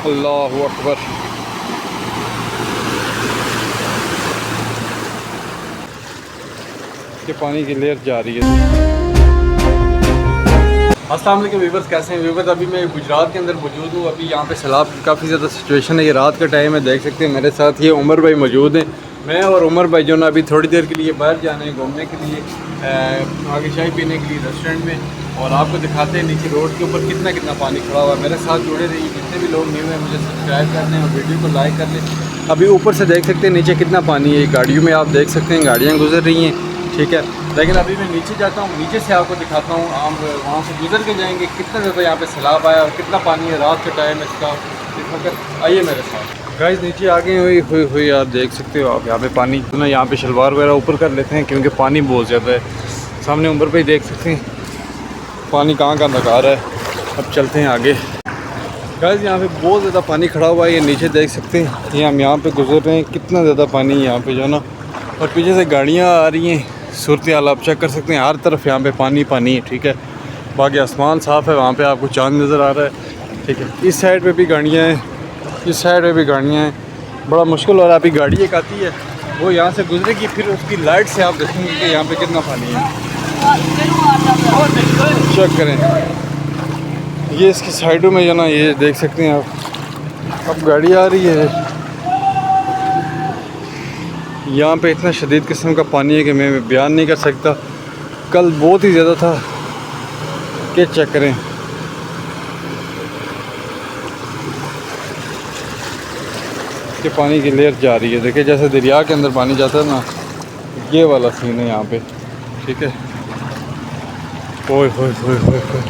अल्लाहु अकबर। के पानी की लेयर जा रही है। अस्सलाम वालेकुम व्यूअर्स, कैसे हैं व्यूअर्स? अभी मैं गुजरात के अंदर मौजूद हूँ। अभी यहाँ पे सैलाब की काफ़ी ज़्यादा सिचुएशन है। ये रात का टाइम है, देख सकते हैं मेरे साथ ये उमर भाई मौजूद हैं। मैं और उमर भाई जो ना अभी थोड़ी देर के लिए बाहर जाने हैं घूमने के लिए, आगे चाय पीने के लिए रेस्टोरेंट में, और आपको दिखाते हैं नीचे रोड के ऊपर कितना कितना पानी खड़ा हुआ है। मेरे साथ जुड़े रहिए, जितने भी लोग न्यू हैं मुझे सब्सक्राइब कर लें और वीडियो को लाइक कर लें। अभी ऊपर से देख सकते हैं नीचे कितना पानी है। गाड़ियों में आप देख सकते हैं गाड़ियाँ गुजर रही हैं, ठीक है। लेकिन अभी मैं नीचे जाता हूँ, नीचे से आपको दिखाता हूँ। हम वहाँ से गुजर के जाएंगे कितना ज़्यादा यहाँ पे सैलाब आया और कितना पानी है। रात का टाइम है इसका, इस वक्त आइए मेरे साथ। गाइस नीचे आ गए हुई आप देख सकते हो। आप यहाँ पे पानी ना, यहाँ पे शलवार वगैरह ऊपर कर लेते हैं क्योंकि पानी बहुत ज़्यादा है। सामने ऊपर पे ही देख सकते हैं पानी कहाँ कहाँ तक आ रहा है। अब चलते हैं आगे। गाइस यहाँ पे बहुत ज़्यादा पानी खड़ा हुआ है, ये नीचे देख सकते हैं। ये हम यहाँ पे गुजर रहे हैं, कितना ज़्यादा पानी है यहाँ पे जो ना, और पीछे से गाड़ियाँ आ रही हैं। सूरत हाल आप चेक कर सकते हैं, हर तरफ यहाँ पे पानी पानी है, ठीक है। बाकी आसमान साफ़ है, वहाँ पे आपको चांद नज़र आ रहा है, ठीक है। इस साइड पे भी गाड़ियाँ हैं, इस साइड पे भी गाड़ियाँ हैं। बड़ा मुश्किल हो रहा है। अभी गाड़ी एक आती है, वो यहाँ से गुजरेगी, फिर उसकी लाइट से आप देखेंगे कि यहाँ पे कितना पानी है। चेक करें, ये इसकी साइडों में जो ना, ये देख सकते हैं आप। अब गाड़ी आ रही है, यहाँ पे इतना शदीद किस्म का पानी है कि मैं बयान नहीं कर सकता। कल बहुत ही ज़्यादा था कि चेक करें। कि पानी की लेयर जा रही है, देखिए जैसे दरिया के अंदर पानी जाता है ना, ये वाला सीन है यहाँ पे, ठीक है। ओए होए होए होए होए।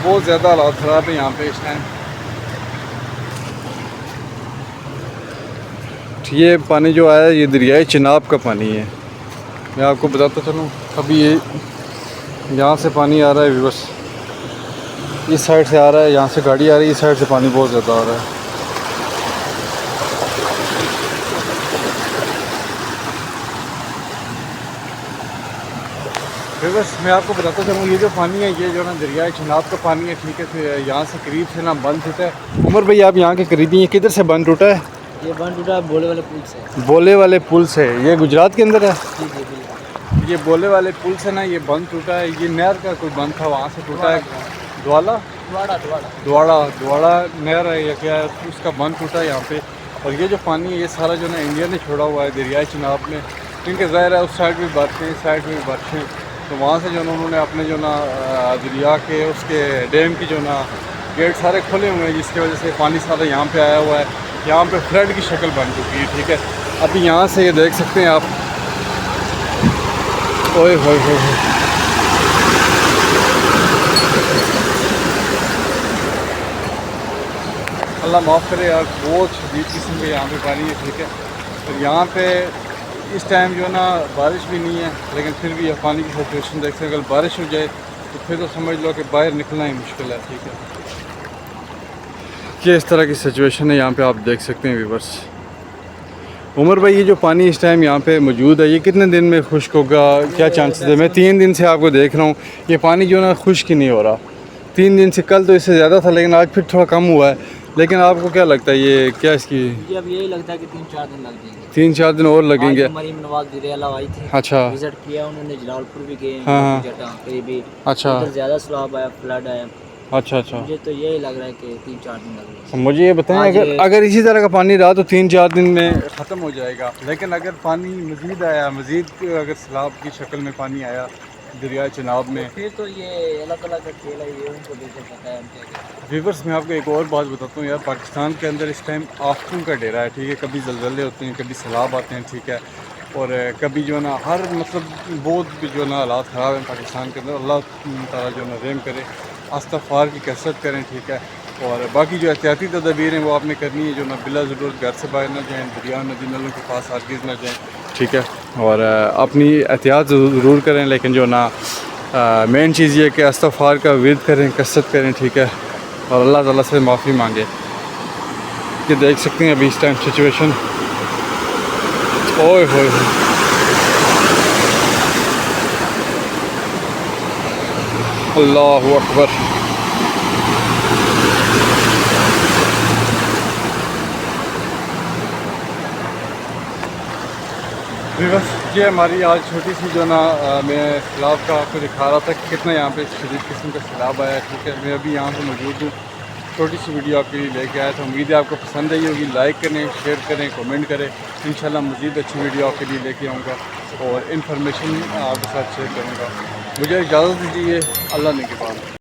बहुत ज़्यादा हालात ख़राब है यहाँ पे इस टाइम। ये पानी जो आया है ये दरियाए चिनाब का पानी है। मैं आपको बताता चलूँ, अभी ये यहाँ से पानी आ रहा है व्यूअर्स, इस साइड से आ रहा है, यहाँ से गाड़ी आ रही है, इस साइड से पानी बहुत ज़्यादा आ रहा है। व्यूअर्स मैं आपको बताता चलूँ, ये जो पानी है ये जो ना दरियाए चिनाब का पानी है, ठीक है। फिर यहाँ से करीब से ना बंद टूटा है। उमर भाई आप यहाँ के करीबी हैं, किधर से बंद टूटा है? ये बंद टूटा है बोले वाले पुल से। बोले वाले पुल से? ये गुजरात के अंदर है? जी जी जी। ये बोले वाले पुल से ना ये बंद टूटा है। ये नहर का कोई बंद था, वहाँ से टूटा है। द्वाड़ा नहर है या क्या है, उसका बंद टूटा है यहाँ पे। और ये जो पानी है ये सारा जो ना इंडिया ने छोड़ा हुआ है दरियाए चिनाब में, क्योंकि ज़ाहिर है उस साइड भी बारिशें, इस साइड भी बारिशें, तो वहाँ से जो ना उन्होंने अपने जो ना दरिया के उसके डैम की जो ना गेट सारे खोले हुए हैं, जिसकी वजह से पानी सारा यहाँ पे आया हुआ है। यहाँ पे फ्लड की शक्ल बन चुकी है, ठीक है। अभी यहाँ से ये देख सकते हैं आप। ओए होए होए होए। अल्लाह माफ़ करे यार, बहुत शदीद किस्म के यहाँ पे पानी है, ठीक है। और यहाँ पे इस टाइम जो ना बारिश भी नहीं है, लेकिन फिर भी पानी की सिचुएशन देखते हैं। अगर बारिश हो जाए तो फिर तो समझ लो कि बाहर निकलना ही मुश्किल है, ठीक है। कि इस तरह की सिचुएशन है यहाँ पे, आप देख सकते हैं व्यूअर्स। उमर भाई ये जो पानी इस टाइम यहाँ पे मौजूद है ये कितने दिन में खुश्क होगा, क्या चांसेस है? मैं 3 दिन से आपको देख रहा हूँ, ये पानी जो ना खुश्क ही नहीं हो रहा। 3 दिन से, कल तो इससे ज़्यादा था लेकिन आज फिर थोड़ा कम हुआ है। लेकिन आपको क्या लगता है ये क्या इसकी? जी अब यही लगता है कि 3-4 दिन लग जाएंगे। 3-4 दिन और लगेंगे। मरीम नवाज वज़ीर-ए-आला आई थी, अच्छा, विजिट किया उन्होंने, जलालपुर भी गए। हाँ करीबी अच्छा, ज़्यादा सैलाब आया, फ्लड आया। अच्छा अच्छा। मुझे तो यही लग रहा है कि 3-4 दिन लग जाएंगे। मुझे ये बताएं, अगर इसी तरह का पानी रहा तो 3-4 दिन में ख़त्म हो जाएगा। लेकिन अगर पानी मज़ीद आया, मज़ीद अगर सैलाब की शक्ल में पानी आया दरिया चिनाब में, फिर तो ये अल्लाह ताला का खेल है, ये उनको बेहतर पता है। व्यूअर्स मैं आपको एक और बात बताता हूँ यार, पाकिस्तान के अंदर इस टाइम आफतों का डेरा है, ठीक है। कभी ज़लज़ले होते हैं, कभी सैलाब आते हैं, ठीक है। और कभी जो है ना हर मतलब बहुत भी जो है ना हालात ख़राब हैं पाकिस्तान के अंदर। अल्लाह ताला जो है ना रहम करे, इस्तिग़फ़ार की कसरत करें, ठीक है। और बाकी जो एहतियाती तदबीर हैं वो आपने करनी है, जो ना बिला ज़रूरत घर से बाहर ना जाएँ, दरिया नदी नालों के पास हरगिज़ ना जाएँ, ठीक है। और अपनी एहतियात ज़रूर करें, लेकिन जो ना मेन चीज़ ये कि इस्तिग़फ़ार का विर्द करें, कसरत करें, ठीक है। और अल्लाह ताला से माफ़ी मांगे। ये देख सकते हैं अभी इस टाइम सिचुएशन। ओए होए अल्लाहु अकबर। बस ये हमारी आज छोटी सी जो ना मैं सैलाब का आपको दिखा रहा था कि कितना यहाँ पे शदीद किस्म का सैलाब आया है। ठीक है, मैं अभी यहाँ पे मौजूद हूँ। छोटी सी वीडियो आपके लिए लेके आया था, उम्मीद है आपको पसंद आई होगी। लाइक करें, शेयर करें, कमेंट करें। इंशाल्लाह मज़ीद अच्छी वीडियो आपके लिए लेके आऊँगा और इन्फॉर्मेशन आपके साथ शेयर करूँगा। मुझे इजाज़त दीजिए, अल्लाह निगहबान।